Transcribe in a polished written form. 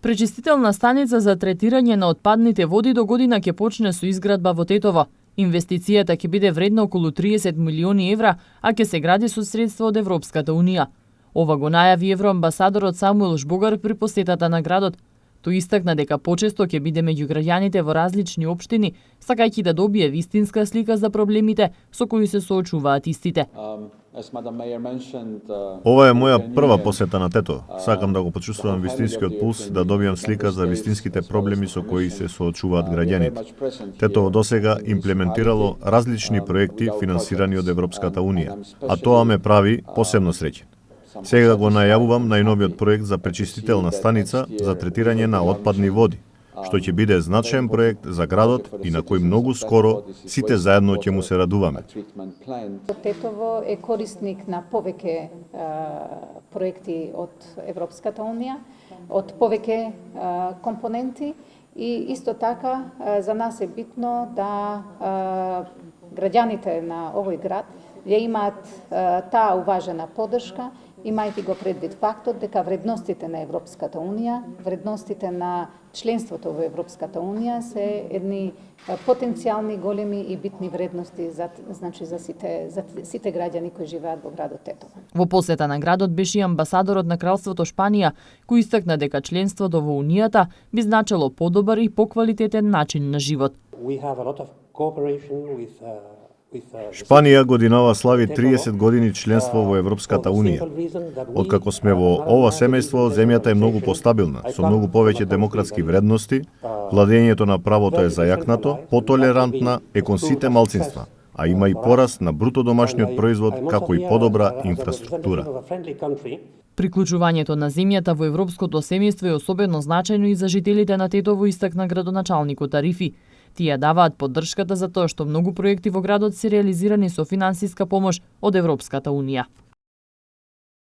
Пречистителна станица за третирање на отпадните води до година ќе почне со изградба во Тетово. Инвестицијата ќе биде вредна околу 30 милиони евра, а ќе се гради со средства од Европската унија. Ова го најави евроамбасадорот Самуел Жбогар при посетата на градот. Тој истакна дека почесто ќе биде меѓу граѓаните во различни општини, сакајќи да добие вистинска слика за проблемите со кои се соочуваат истите. Ова е моја прва посета на Тетово. Сакам да го почувствувам вистинскиот пулс, да добијам слика за вистинските проблеми со кои се соочуваат граѓаните. Тетово досега имплементирало различни проекти финансирани од Европската унија, а тоа ме прави посебно среќен. Сега го најавувам најновиот проект за пречистителна станица за третирање на отпадни води, што ќе биде значаен проект за градот и на кој многу скоро сите заедно ќе му се радуваме. Тетово е корисник на повеќе проекти од Европската унија, од повеќе компоненти и исто така за нас е битно да граѓаните на овој град ја имаат таа уважена поддршка, имајќи го предвид фактот дека вредностите на Европската унија, вредностите на членството во Европската унија се едни потенцијални големи и битни вредности за сите граѓани кои живеат во градот Тетово. Во посета на градот беше и амбасадорот на Кралството Шпанија, кој истакна дека членството во унијата би значило подобар и поквалитетен начин на живот. Шпанија годинава слави 30 години членство во Европската унија. Откако сме во ова семејство, земјата е многу постабилна, со многу повеќе демократски вредности, владењето на правото е зајакнато, потолерантна е кон сите малцинства, а има и пораст на бруто домашниот производ, како и подобра инфраструктура. Приклучувањето на земјата во европското семејство е особено значајно и за жителите на Тетово, истакна градоначалникот Арифи. Тие даваат поддршката за тоа што многу проекти во градот се реализирани со финансиска помош од Европската унија.